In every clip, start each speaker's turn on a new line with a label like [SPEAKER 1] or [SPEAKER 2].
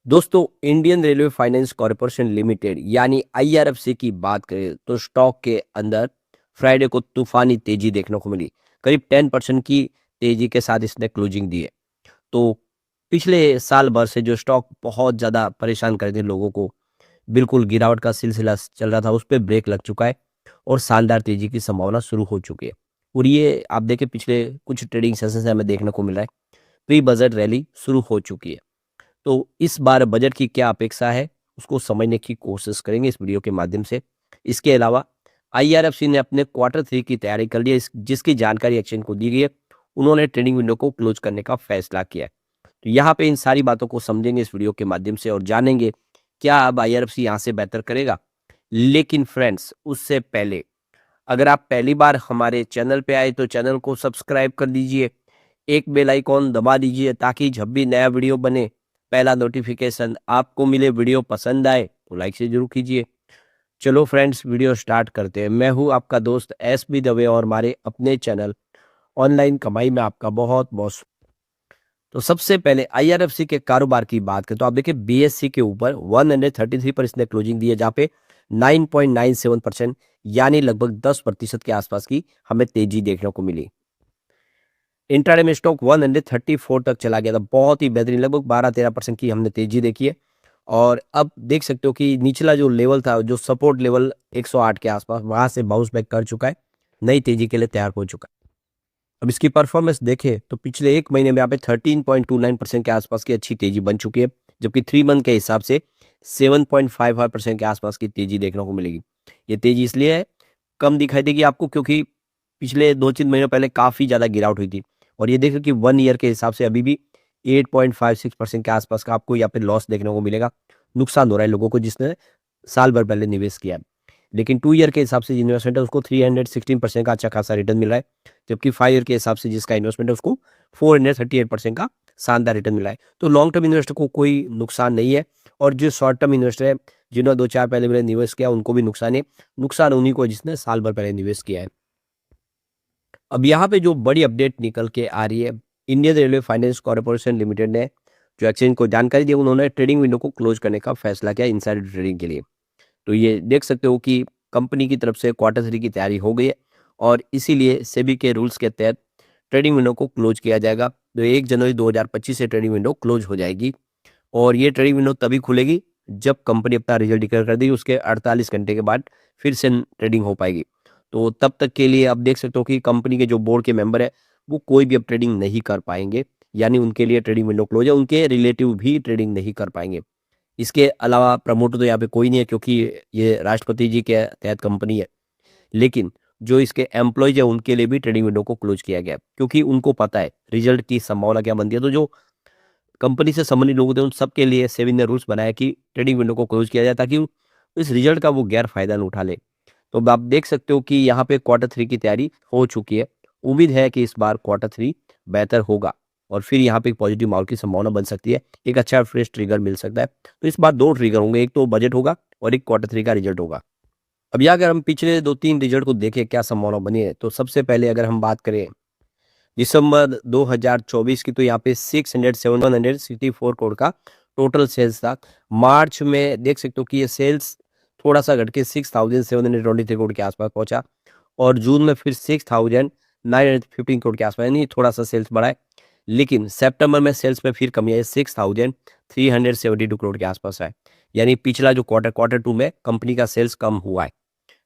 [SPEAKER 1] दोस्तों, Indian railway finance corporation limited यानी IRFC की बात करें तो स्टॉक के अंदर फ्राइडे को तूफानी तेजी देखने को मिली। करीब 10% की तेजी के साथ इसने क्लोजिंग दी है। तो पिछले साल भर से जो स्टॉक बहुत ज़्यादा परेशान कर थे लोगों को, बिल्कुल गिरावट का सिलसिला चल रहा था, उस पे ब्रेक लग चुका है और शानदार तेजी की संभावना शुरू हो चुकी है। और ये आप देखें, पिछले कुछ ट्रेडिंग सेशन से हमें देखने को मिल रहा है, प्री बजट रैली शुरू हो चुकी है। तो इस बार बजट की क्या अपेक्षा है, उसको समझने की कोशिश करेंगे इस वीडियो के माध्यम से। इसके अलावा आईआरएफसी ने अपने क्वार्टर 3 की तैयारी कर ली है, जिसकी जानकारी एक्सचेंज को दी गई है। उन्होंने ट्रेडिंग विंडो को क्लोज करने का फैसला किया है। तो यहाँ पे इन सारी बातों को समझेंगे इस वीडियो के माध्यम से और जानेंगे क्या अब आईआरएफसी यहाँ से बेहतर करेगा। लेकिन फ्रेंड्स, उससे पहले अगर आप पहली बार हमारे चैनल पे आए तो चैनल को सब्सक्राइब कर दीजिए, एक बेल आइकॉन दबा दीजिए ताकि जब भी नया वीडियो बने पहला नोटिफिकेशन आपको मिले। वीडियो पसंद आए तो लाइक से जरूर कीजिए। चलो फ्रेंड्स, वीडियो स्टार्ट करते हैं। मैं हूं आपका दोस्त एस बी दवे और हमारे अपने चैनल ऑनलाइन कमाई में आपका बहुत बहुत तो सबसे पहले आईआरएफसी के कारोबार की बात करें तो आप देखिए बीएससी के ऊपर 133 पर इसने क्लोजिंग दी है, जहाँ पे 9.97% यानी लगभग 10% के आसपास की हमें तेजी देखने को मिली। इंट्राडे में स्टॉक 134 तक चला गया था, बहुत ही बेहतरीन, लगभग 12-13% की हमने तेजी देखी है। और अब देख सकते हो कि निचला जो लेवल था, जो सपोर्ट लेवल 108 के आसपास, वहां से बाउंस बैक कर चुका है, नई तेजी के लिए तैयार हो चुका है। अब इसकी परफॉर्मेंस देखें तो पिछले एक महीने में यहाँ पे 13.29% के आसपास की अच्छी तेजी बन चुकी है, जबकि 3 मंथ के हिसाब से 7.55% के आसपास की तेजी देखने को मिलेगी। ये तेजी इसलिए है, कम दिखाई देगी आपको, क्योंकि पिछले 2-3 महीनों पहले काफी ज्यादा गिरावट हुई थी। और ये देखो कि 1 ईयर के हिसाब से अभी भी 8.56% के आसपास का आपको यहाँ पे लॉस देखने को मिलेगा। नुकसान हो रहा है लोगों को जिसने साल भर पहले निवेश किया है। लेकिन 2 ईयर के हिसाब से इन्वेस्टमेंट है उसको 316% का अच्छा खासा रिटर्न मिल रहा है, जबकि 5 ईयर के हिसाब से जिसका इन्वेस्टमेंट है उसको 438% का शानदार रिटर्न मिला है। तो लॉन्ग टर्म इन्वेस्टर को कोई नुकसान नहीं है, और जो शॉर्ट टर्म इन्वेस्टर है जिन्होंने 2-4 पहले मैंने निवेश किया उनको भी नुकसान है। नुकसान उन्हीं को जिसने साल भर पहले निवेश किया है। अब यहाँ पे जो बड़ी अपडेट निकल के आ रही है, Indian railway finance corporation limited ने जो एक्सचेंज को जानकारी दी, उन्होंने ट्रेडिंग विंडो को क्लोज करने का फैसला किया इनसाइड ट्रेडिंग के लिए। तो ये देख सकते हो कि कंपनी की तरफ से क्वार्टर 3 की तैयारी हो गई है और इसीलिए सेबी के रूल्स के तहत ट्रेडिंग विंडो को क्लोज किया जाएगा। तो 1 जनवरी 2025 से ट्रेडिंग विंडो क्लोज हो जाएगी और ये ट्रेडिंग विंडो तभी खुलेगी जब कंपनी अपना रिजल्ट डिक्लेयर कर देगी, उसके 48 घंटे के बाद फिर से ट्रेडिंग हो पाएगी। तो तब तक के लिए आप देख सकते हो कि कंपनी के जो बोर्ड के मेंबर है वो कोई भी अब ट्रेडिंग नहीं कर पाएंगे, यानी उनके लिए ट्रेडिंग विंडो क्लोज है, उनके रिलेटिव भी ट्रेडिंग नहीं कर पाएंगे। इसके अलावा प्रमोटर तो यहाँ पे कोई नहीं है, क्योंकि ये राष्ट्रपति जी के तहत कंपनी है। लेकिन जो इसके एम्प्लॉयज है उनके लिए भी ट्रेडिंग विंडो को क्लोज किया गया है, क्योंकि उनको पता है रिजल्ट की संभावना क्या बनती है। तो जो कंपनी से संबंधित लोग थे उन सबके लिए सेबी ने रूल्स बनाया कि ट्रेडिंग विंडो को क्लोज किया जाए, ताकि इस रिजल्ट का वो गैर फायदा न उठा ले। तो अब आप देख सकते हो कि यहाँ पे क्वार्टर 3 की तैयारी हो चुकी है। उम्मीद है कि इस बार क्वार्टर 3 बेहतर होगा और फिर यहाँ पे एक पॉजिटिव माहौल की संभावना बन सकती है, एक अच्छा फ्रेश ट्रिगर मिल सकता है। तो इस बार 2 ट्रिगर होंगे, एक तो बजट होगा और एक क्वार्टर 3 का रिजल्ट होगा। अब यहाँ अगर हम पिछले 2-3 रिजल्ट को देखें क्या संभावना बनी है, तो सबसे पहले अगर हम बात करें दिसंबर 2024 की, तो यहाँ पे 607 करोड़ का टोटल सेल्स था। मार्च में देख सकते हो कि ये सेल्स थोड़ा सा घट के 6,723 करोड़ के आसपास पहुंचा और जून में फिर 6,915 करोड़ के आसपास, यानी थोड़ा सा सेल्स बढ़ा है। लेकिन सितंबर में सेल्स में फिर कमी आई, 6,372 करोड़ के आसपास है, यानी पिछला जो क्वार्टर 2 में कंपनी का सेल्स कम हुआ है।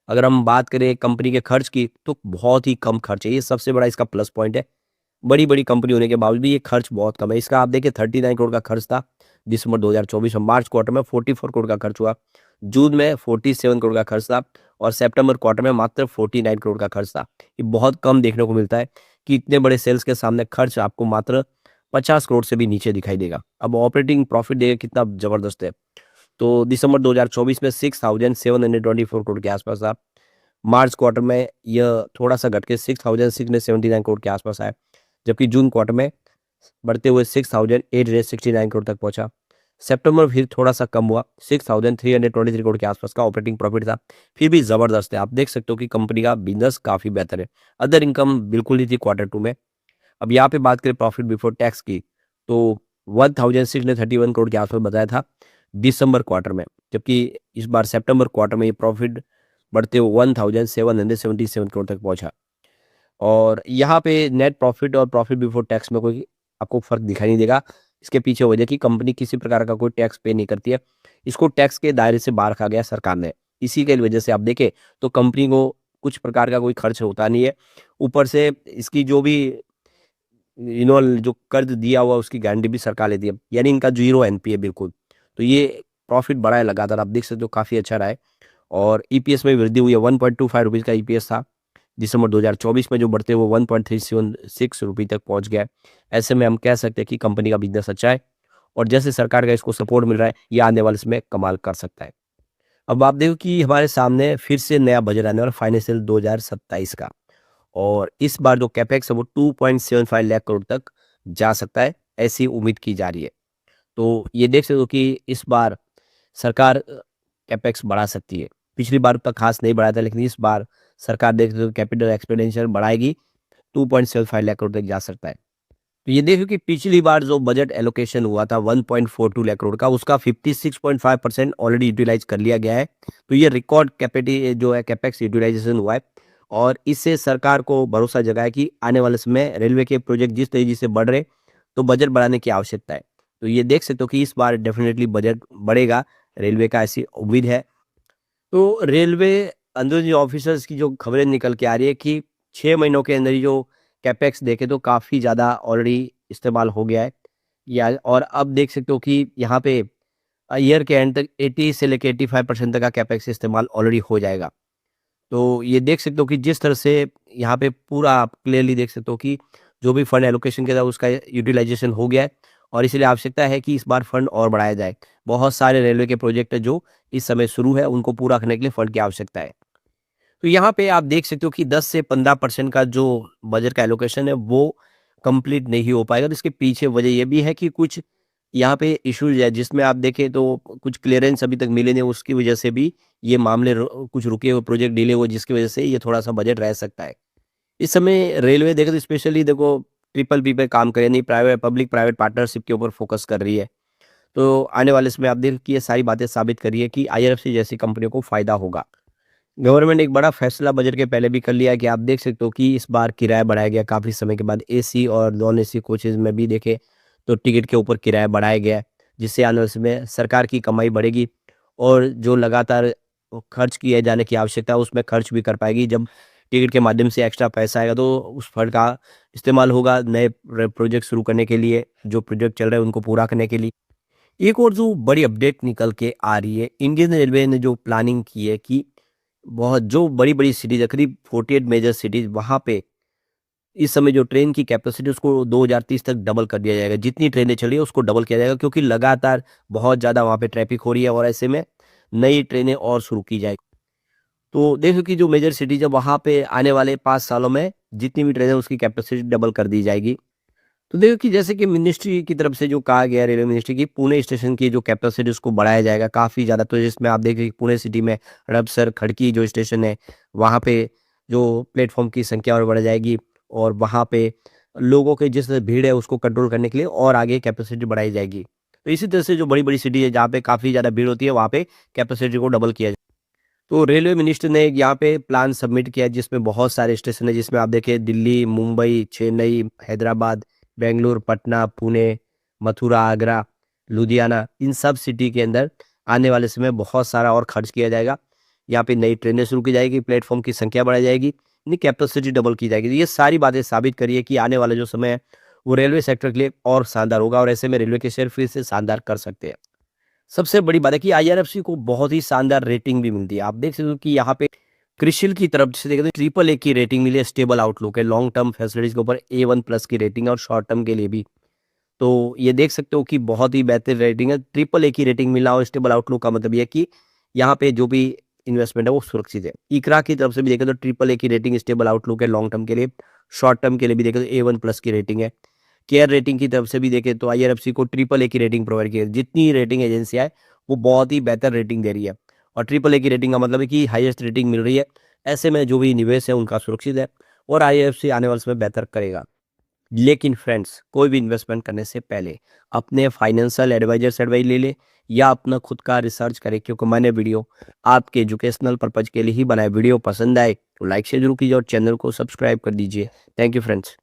[SPEAKER 1] अगर हम बात करें कंपनी के खर्च की, तो बहुत ही कम खर्च है, ये सबसे बड़ा इसका प्लस पॉइंट है। बड़ी-बड़ी कंपनी होने के बावजूद भी ये खर्च बहुत कम है। इसका आप देखिए 39 करोड़ का खर्च था दिसंबर 2024 में, मार्च क्वार्टर में 44 करोड़ का खर्च हुआ, जून में 47 करोड़ का खर्च था और सितंबर क्वार्टर में मात्र 49 करोड़ का खर्च था। ये बहुत कम देखने को मिलता है कि इतने बड़े सेल्स के सामने खर्च आपको मात्र 50 करोड़ से भी नीचे दिखाई देगा। अब ऑपरेटिंग प्रॉफिट देखिए कितना ज़बरदस्त है। तो दिसंबर 2024 में 6,724 करोड़ के आसपास था। मार्च क्वार्टर में यह थोड़ा सा घट के 6,679 करोड़ के आसपास आया, जबकि जून क्वार्टर में बढ़ते हुए 6,869 करोड़ तक पहुंचा। सितंबर फिर थोड़ा सा कम हुआ, 6,323 करोड़ के आसपास का ऑपरेटिंग प्रॉफिट था। फिर भी जबरदस्त है, आप देख सकते हो कि कंपनी का बिजनेस काफी बेहतर है। अदर इनकम बिल्कुल नहीं थी क्वार्टर 2 में। अब यहाँ पे बात करें प्रॉफिट बिफोर टैक्स की, तो 1631 करोड़ के आसपास बताया था दिसंबर क्वार्टर में, जबकि इस बार सितंबर क्वार्टर में ये प्रॉफिट बढ़ते हुए 1777 करोड़ तक पहुंचा। और यहाँ पे नेट प्रॉफिट और प्रॉफिट बिफोर टैक्स में कोई आपको फर्क दिखाई नहीं देगा। इसके पीछे वजह कि कंपनी किसी प्रकार का कोई टैक्स पे नहीं करती है, इसको टैक्स के दायरे से बाहर रखा गया सरकार ने। इसी की वजह से आप देखें तो कंपनी को कुछ प्रकार का कोई खर्च होता नहीं है। ऊपर से इसकी जो भी जो कर्ज दिया हुआ उसकी गारंटी भी सरकार लेती है, यानी इनका जीरो एनपीए बिल्कुल। तो ये प्रॉफिट बढ़ा है लगातार, आप देख सकते हो काफी अच्छा रहा है। और ईपीएस में वृद्धि हुई है, 1.25 रुपीज का ईपीएस था दिसंबर 2024 में, जो बढ़ते हुए 1.376 रुपये तक पहुंच गया है। ऐसे में हम कह सकते हैं कि कंपनी का बिजनेस अच्छा है, और जैसे सरकार का इसको सपोर्ट मिल रहा है, ये आने वाले समय कमाल कर सकता है। अब आप देखो कि हमारे सामने फिर से नया बजट आने वाला फाइनेंशियल 2027 का, और इस बार जो कैपेक्स है वो 2.75 लाख करोड़ तक जा सकता है, ऐसी उम्मीद की जा रही है। तो ये देख सकते हो कि इस बार सरकार कैपेक्स बढ़ा सकती है। पिछली बार उतना खास नहीं बढ़ाया था, लेकिन इस बार सरकार देख सकते हो कैपिटल एक्सपेंडिचर बढ़ाएगी, 2.75 लाख करोड़ तक जा सकता है। तो ये देखो कि पिछली बार जो बजट एलोकेशन हुआ था 1.42 लाख करोड़ का, उसका 56.5% ऑलरेडी यूटिलाइज कर लिया गया है। तो ये रिकॉर्ड कैपेटी जो है कैपेक्स यूटिलाइजेशन हुआ है, और इससे सरकार को भरोसा जगा है कि आने वाले समय रेलवे के प्रोजेक्ट जिस तेजी से बढ़ रहे, तो बजट बढ़ाने की आवश्यकता है। तो ये देख सकते हो कि इस बार डेफिनेटली बजट बढ़ेगा रेलवे का, ऐसी उम्मीद है। तो रेलवे अंदर जो ऑफिसर्स की जो खबरें निकल के आ रही है कि 6 महीनों के अंदर ही जो कैपेक्स देखे तो काफ़ी ज़्यादा ऑलरेडी इस्तेमाल हो गया है। या और अब देख सकते हो कि यहाँ पे ईयर के एंड तक 80 से लेके 85% तक का कैपेक्स इस्तेमाल ऑलरेडी हो जाएगा। तो ये देख सकते हो कि जिस तरह से यहाँ पे पूरा आप क्लियरली देख सकते हो कि जो भी फंड एलोकेशन किया था उसका यूटिलाइजेशन हो गया है, और इसलिए आवश्यकता है कि इस बार फंड और बढ़ाया जाए। बहुत सारे रेलवे के प्रोजेक्ट है जो इस समय शुरू है, उनको पूरा करने के लिए फंड की आवश्यकता है। तो यहाँ पे आप देख सकते हो कि 10 से 15% का जो बजट का एलोकेशन है वो कंप्लीट नहीं हो पाएगा। तो इसके पीछे वजह ये भी है कि कुछ यहाँ पे इश्यूज है, जिसमें आप देखें तो कुछ क्लियरेंस अभी तक मिले नहीं, उसकी वजह से भी ये मामले कुछ रुके हुए प्रोजेक्ट डिले हुए, जिसकी वजह से ये थोड़ा सा बजट रह सकता है। इस समय रेलवे देखे तो स्पेशली देखो ट्रिपल पी पे काम करे नहीं, प्राइवेट पब्लिक प्राइवेट पार्टनरशिप के ऊपर फोकस कर रही है। तो आने वाले समय आप देख कि ये सारी बातें साबित करिए कि आईआरएफसी जैसी कंपनियों को फायदा होगा। गवर्नमेंट एक बड़ा फैसला बजट के पहले भी कर लिया है कि आप देख सकते हो कि इस बार किराया बढ़ाया गया काफ़ी समय के बाद। एसी और नॉन एसी कोचेज़ में भी देखें तो टिकट के ऊपर किराया बढ़ाया गया है, जिससे आने वाले समय में सरकार की कमाई बढ़ेगी, और जो लगातार खर्च किए जाने की आवश्यकता है उसमें खर्च भी कर पाएगी। जब टिकट के माध्यम से एक्स्ट्रा पैसा आएगा तो उस फंड का इस्तेमाल होगा नए प्रोजेक्ट शुरू करने के लिए, जो प्रोजेक्ट चल रहे हैं उनको पूरा करने के लिए। एक और जो बड़ी अपडेट निकल के आ रही है, इंडियन रेलवे ने जो प्लानिंग की है कि बहुत जो बड़ी-बड़ी सिटीज़ है, करीब 48 मेजर सिटीज़, वहाँ पे इस समय जो ट्रेन की कैपेसिटी उसको 2030 तक डबल कर दिया जाएगा। जितनी ट्रेनें चल रही है उसको डबल किया जाएगा, क्योंकि लगातार बहुत ज़्यादा वहाँ पे ट्रैफ़िक हो रही है, और ऐसे में नई ट्रेनें और शुरू की जाएगी। तो देखो कि जो मेजर सिटीज़ है वहाँ पे आने वाले 5 सालों में जितनी भी ट्रेनें हैं उसकी कैपेसिटी डबल कर दी जाएगी। तो देखो कि जैसे कि मिनिस्ट्री की तरफ से जो कहा गया है, रेलवे मिनिस्ट्री की, पुणे स्टेशन की जो कैपेसिटी उसको बढ़ाया जाएगा काफ़ी ज़्यादा। तो जिसमें आप देखिए पुणे सिटी में हड़पसर, खड़की जो स्टेशन है, वहाँ पे जो प्लेटफ़ॉर्म की संख्या और बढ़ जाएगी, और वहाँ पे लोगों की जिस भीड़ है उसको कंट्रोल करने के लिए और आगे कैपेसिटी बढ़ाई जाएगी। तो इसी तरह से जो बड़ी-बड़ी सिटी है जहाँ पे काफ़ी ज़्यादा भीड़ होती है, वहाँ पे कैपेसिटी को डबल किया जाए। तो रेलवे मिनिस्टर ने एक यहाँ पे प्लान सबमिट किया है, जिसमें बहुत सारे स्टेशन है, जिसमें आप देखिए दिल्ली, मुंबई, चेन्नई, हैदराबाद, बेंगलुरु, पटना, पुणे, मथुरा, आगरा, लुधियाना, इन सब सिटी के अंदर आने वाले समय बहुत सारा और खर्च किया जाएगा। यहाँ पे नई ट्रेनें शुरू की जाएगी, प्लेटफॉर्म की संख्या बढ़ाई जाएगी, यानी कैपेसिटी डबल की जाएगी। तो ये सारी बातें साबित करिए कि आने वाला जो समय है वो रेलवे सेक्टर के लिए और शानदार होगा, और ऐसे में रेलवे के शेयर फिर से शानदार कर सकते हैं। सबसे बड़ी बात है कि आईआरएफसी को बहुत ही शानदार रेटिंग भी मिलती है। आप देख सकते हो कि यहाँ पे क्रिशिल की तरफ से देखें तो ट्रिपल ए की रेटिंग मिली है, स्टेबल आउटलुक है, लॉन्ग टर्म फैसिलिटीज के ऊपर A1+ की रेटिंग है, और शॉर्ट टर्म के लिए भी। तो ये देख सकते हो कि बहुत ही बेहतर रेटिंग है। ट्रिपल ए की रेटिंग मिलना और स्टेबल आउटलुक का मतलब ये है कि यहाँ पे जो भी इन्वेस्टमेंट है वो सुरक्षित है। इकरा की तरफ से भी देखें तो ट्रिपल ए की रेटिंग, स्टेबल आउटलुक है लॉन्ग टर्म के लिए। शॉर्ट टर्म के लिए भी देखें तो A1+ की रेटिंग है। केयर रेटिंग की तरफ से भी देखें तो आईआरएफसी को ट्रिपल ए की रेटिंग प्रोवाइड की है। जितनी रेटिंग एजेंसियाँ है वो बहुत ही बेहतर रेटिंग दे रही है, और ट्रिपल ए की रेटिंग का मतलब है कि हाईएस्ट रेटिंग मिल रही है। ऐसे में जो भी निवेश है उनका सुरक्षित है, और आईआईएफसी आने वाले समय बेहतर करेगा। लेकिन फ्रेंड्स, कोई भी इन्वेस्टमेंट करने से पहले अपने फाइनेंशियल एडवाइजर से एडवाइस ले ले या अपना खुद का रिसर्च करें, क्योंकि मैंने वीडियो आपके एजुकेशनल पर्पज के लिए ही बनाया। वीडियो पसंद आए तो लाइक से जरूर कीजिए और चैनल को सब्सक्राइब कर दीजिए। Thank you friends.